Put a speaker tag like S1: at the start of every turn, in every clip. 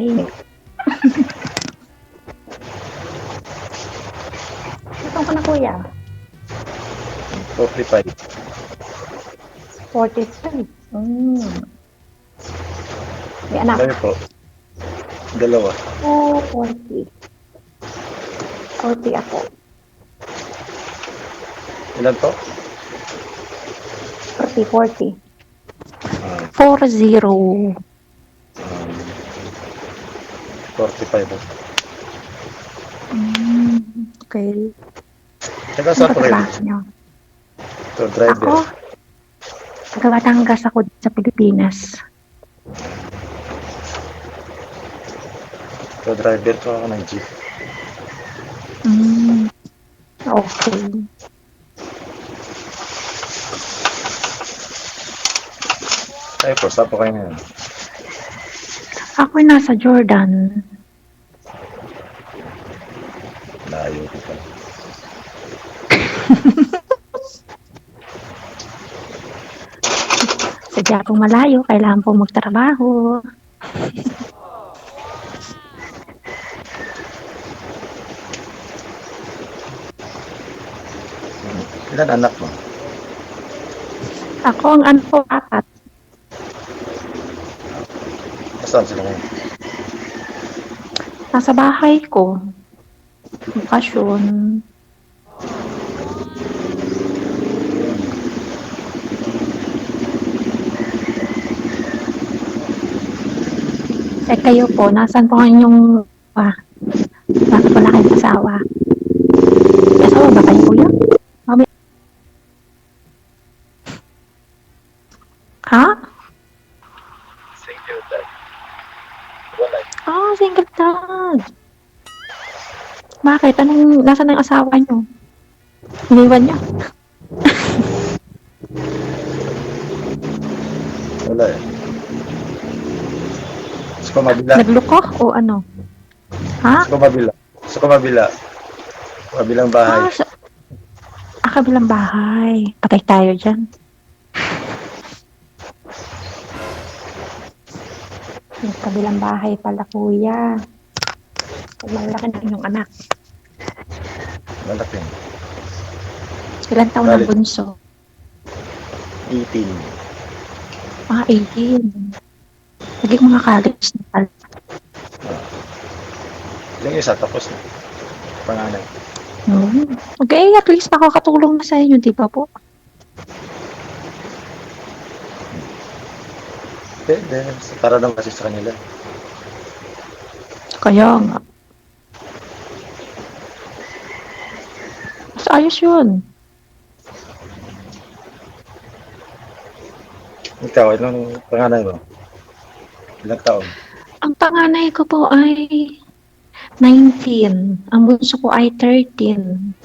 S1: tahimik. Itong ka na kuya?
S2: 45.
S1: 45. May anak?
S2: Dami po. Dalawa.
S1: 40. 40 ako.
S2: Ilan po?
S1: 40.
S2: Ah,
S1: 40.
S2: 45 po.
S1: Okay.
S2: Taga
S1: Ano
S2: saan
S1: ba
S2: po kayo?
S1: trabaho niyo?
S2: So, driver.
S1: Ako, taga Batangas ako sa Pilipinas.
S2: So, driver po ako ng jeep.
S1: Okay.
S2: Kayo po, saan po kayo ngayon?
S1: Ako'y nasa Jordan.
S2: Layo ko pa.
S1: Sadya pong malayo, kailangan pong magtrabaho.
S2: Ilan anak mo?
S1: Ako ang ano po, 4.
S2: Saan sila ngayon?
S1: Nasa bahay ko. Bakasyon. Eh kayo po, nasan po ang inyong bakit wala kayong asawa? May asawa ba kayo kuya? Ha?
S2: Single dad. Wala.
S1: Single dad. Bakit? Nasaan ang asawa niyo? Iniwan niyo?
S2: Wala eh. Sa kumabila.
S1: Nagloko o ano? Ha?
S2: Sa kumabila. Sa kumabila. Kabilang bahay.
S1: Kabilang bahay. Patay tayo dyan. Yung kabilang bahay pala kuya. Malaki na inyong anak.
S2: Malaki.
S1: Ilan taon ang bunso?
S2: 18.
S1: 18. Naging mga college na pala.
S2: Yung isa, tapos na. Panganay.
S1: Okay, at least nakakatulong na sa inyo, di ba po?
S2: Pwede. Para naman kasi sa kanila.
S1: Kaya nga. Mas ayos yun.
S2: Ikaw, anong panganay mo? Ilang taon?
S1: Ang panganay ko po ay 19. Ang bunso ko ay 13.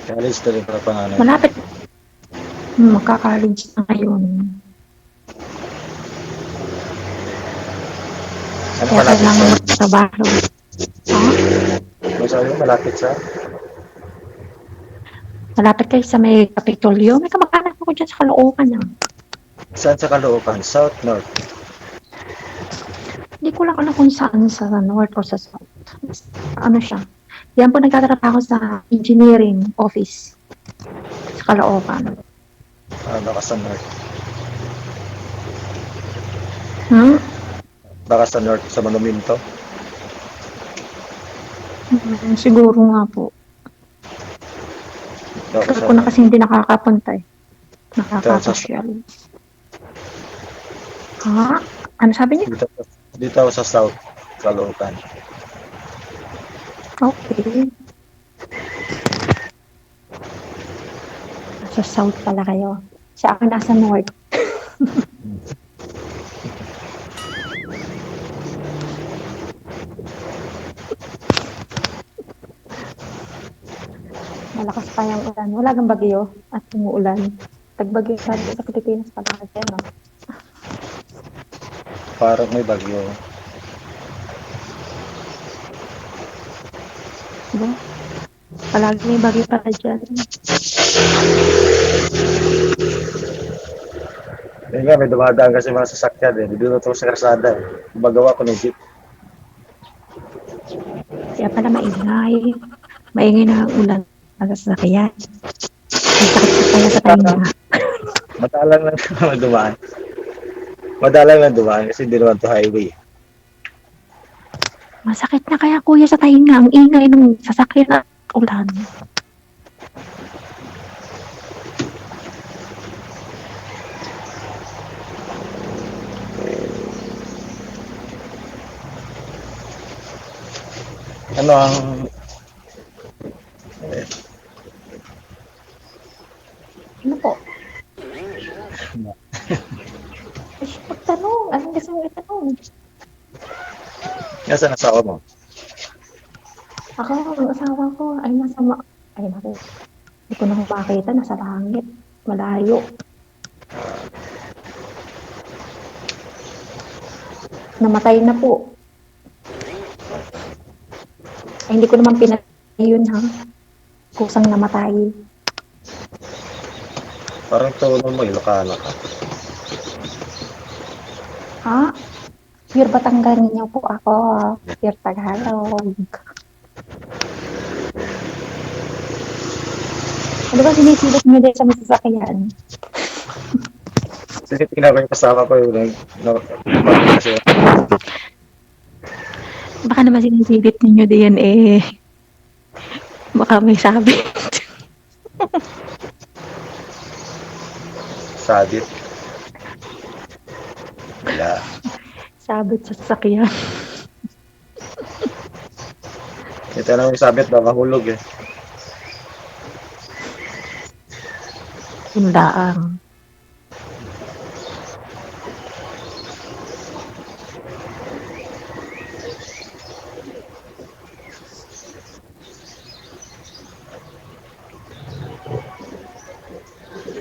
S2: College na rin para panganay.
S1: Malapit. Magka-college na ngayon.
S2: Ano
S1: Kaya
S2: malapit
S1: kailangan
S2: sa?
S1: magtrabaho.
S2: Ano sabi mo, malapit sa?
S1: Malapit kayo sa may Kapitolyo. May kamag-anak ako dyan sa Caloocan.
S2: Saan sa Caloocan? South, North?
S1: Hindi ko lang alam kung saan sa North or sa South. Ano siya? Yan po nagtatrabaho sa engineering office sa Caloocan.
S2: Baka sa North. Baka sa North, sa Monumento?
S1: Siguro nga po. Pero ko na kasi hindi nakakapunta eh. Nakakapasyal. Ha? Ano sabi niya?
S2: Dito ako sa South, Caloocan.
S1: Okay. Sa South pala kayo. Sa akin nasa North. Malakas pa yung ulan. Wala kang bagyo at umuulan. Tagbagyo sa Pilipinas pala kasi, no?
S2: Parang may bagyo.
S1: Diba? Palagi may bagyo pala dyan.
S2: Yun nga, may dumadaan kasi mga sasakyan eh. Dito ito sa karsada eh. Gumagawa ko ng jeep.
S1: Kaya pala maingay. Maingay na ang ulan sa sasakyan. May sakit pala sa tainga.
S2: Madalang lang naman dumaan. Madalang lang dumaan kasi hindi naman to highway.
S1: Masakit na kaya kuya sa tainga. Ang ingay ng sasakyan at ulan.
S2: Ano ang... Eh,
S1: Ano po? Ay, magtanong. Anong gusto mo itanong?
S2: Nasaan asawa mo?
S1: Ako, ang asawa ko ay naku, hindi ko na makita, nasa langit, malayo. Namatay na po. Ay, hindi ko naman pinatay yun, ha? Kusang namatay.
S2: Parang tono mo, Ilocano ka.
S1: Ha? Pure Batangan niyo po ako. Pure Tagalog. Ano ba sinisilip niyo din sa masasakyan?
S2: Sinitingnan ko yung kasama ko yung kasi
S1: Baka naman sinisilip ninyo din baka may sabit.
S2: sabit. Wala.
S1: Sabit sa sasakyan.
S2: Ito na yung sabit, baka hulog eh.
S1: Hundaang.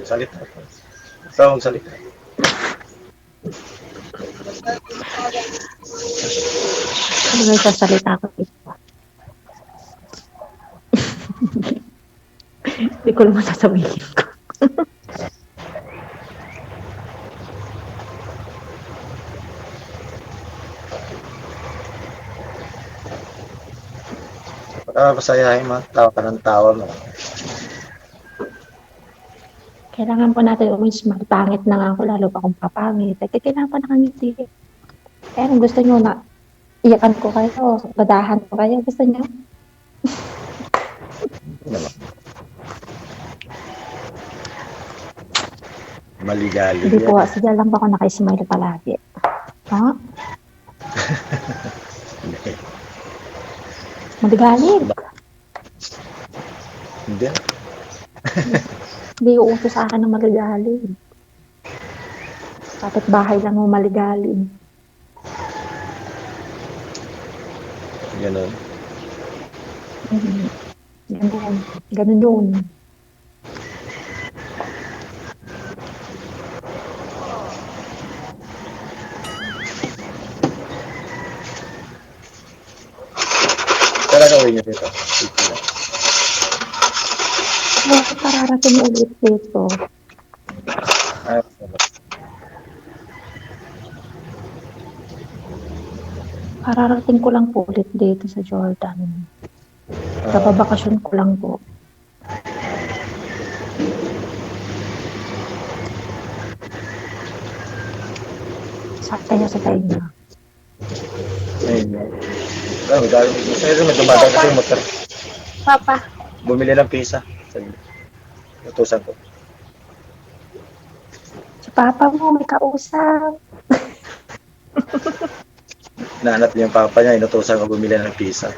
S2: Salita. Tawag salita.
S1: Ano ba yung sasalita ko dito? Hindi ko naman sasabihin ko.
S2: Masayahin mo, tawa ka ng tawa mo.
S1: Kailangan po natin umismart. Pangit na nga ako, lalo pa akong papangit. Kailangan pa nakangiti. Kaya kung gusto nyo na iyakan ko kayo, badahan ko kayo, gusto nyo?
S2: Naman. Maligali.
S1: Hindi po, sige lang ba ako naka-smile palagi? Ha? Maligalig.
S2: Hindi.
S1: Hindi uuso sa akin ng maligalig. Kapit bahay lang mo maligalig.
S2: Ganun.
S1: Ganun. Ganun yun.
S2: Kailan uwi niyo dito?
S1: Bakit pararating ulit dito?
S2: Ah,
S1: Pararating ko lang po ulit dito sa Jordan. Kapabakasyon ko lang po. Sakta niya sa tayo na.
S2: ayun. Pero may dumadaan kasi yung motor.
S1: Papa.
S2: Bumili ng pizza. Utusan ko.
S1: Si Papa mo may kausap.
S2: Nahanap niya yung papa niya, inutusan ko bumili ng pizza.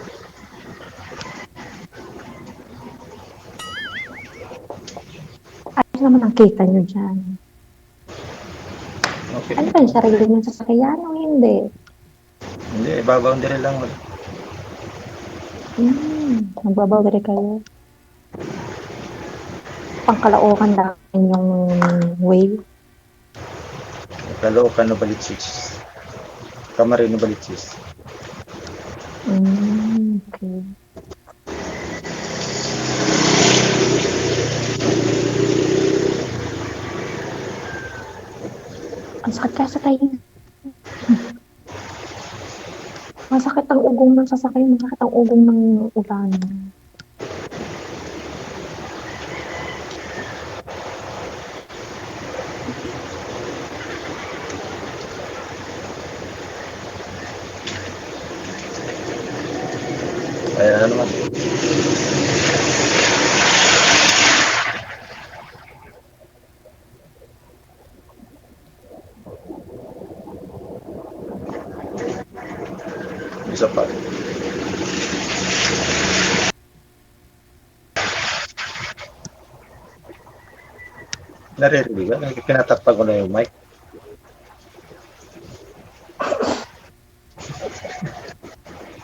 S1: Ano naman ang kita niyo dyan?
S2: Okay.
S1: Ano ba yung sarili niyo sa sasakyan o hindi?
S2: Hindi, boundary lang.
S1: Nagbabawari kayo. Pangkalaukan lang yung way.
S2: Caloocan no Balitsis. Camarines Balitsis.
S1: Okay. Ang sakit kaya sa tayo. Masakit ang ugong ng sasakyan, masakit ang ugong ng ulan.
S2: Ayan na naman. Isa pa. Naririnig ka? Kinatakpan ko na yung mic.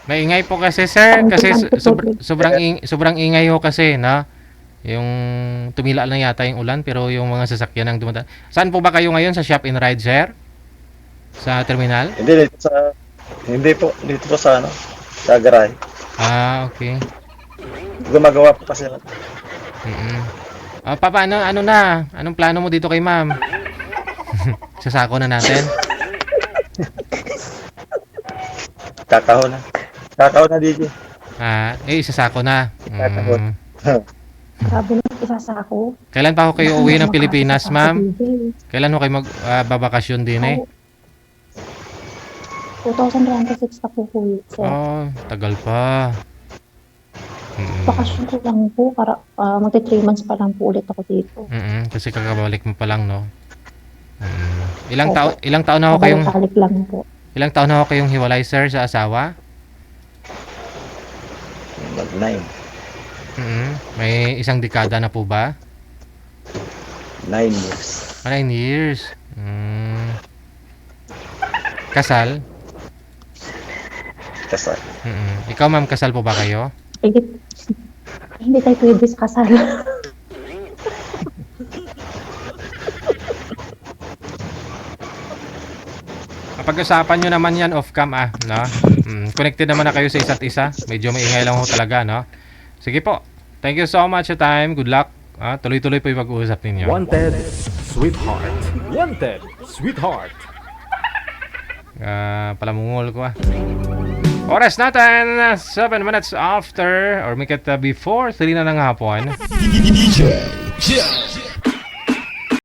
S3: Maingay po kasi sir, kasi sobrang ingay ho kasi, no? Yung tumila lang yata yung ulan pero yung mga sasakyan ang dumadaan. Saan po ba kayo ngayon, sa Shop and Ride, sir? Sa terminal?
S2: Hindi po dito po sa ano, sa garahe.
S3: Ah, okay.
S2: Gumagawa po kasi ng
S3: Mm. Papa, anong plano mo dito kay ma'am? Sasako na natin.
S2: kakao na. Kakao na DJ.
S3: Sasako na.
S1: Grabe na isasako.
S3: Kailan pa ako kayo uwi ng Pilipinas,
S1: Makakasasako,
S3: ma'am?
S1: DJ.
S3: Kailan ho kayo magbabakasyon din eh?
S1: 2026 na po po, sir.
S3: Oh, tagal pa.
S1: Bakasyon ko lang po para magti 3 months pa lang po ulit ako dito.
S3: Kasi kakabalik mo pa lang, no? Ilang
S1: Opo.
S3: taon na ho kayong
S1: Kabalik lang po.
S3: ilang taon na ho kayong hiwalay, sir, sa asawa?
S2: Mag-9.
S3: May isang dekada na po ba?
S2: 9 years.
S3: 9 years. Kasal?
S2: Kasal.
S3: Ikaw, ma'am, kasal po ba kayo?
S1: Hindi tayo pwede sa kasal.
S3: Pag-usapan nyo naman yan off-cam, no? Connected naman na kayo sa isa't isa. Medyo maingay lang ho talaga, no? Sige po. Thank you so much your time. Good luck. Tuloy-tuloy po yung pag-uusap ninyo.
S4: Wanted, sweetheart. Wanted, sweetheart.
S3: Palamungol ko Oras natin, 7 minutes after, or make it before 3 na ng hapon.
S4: DJ,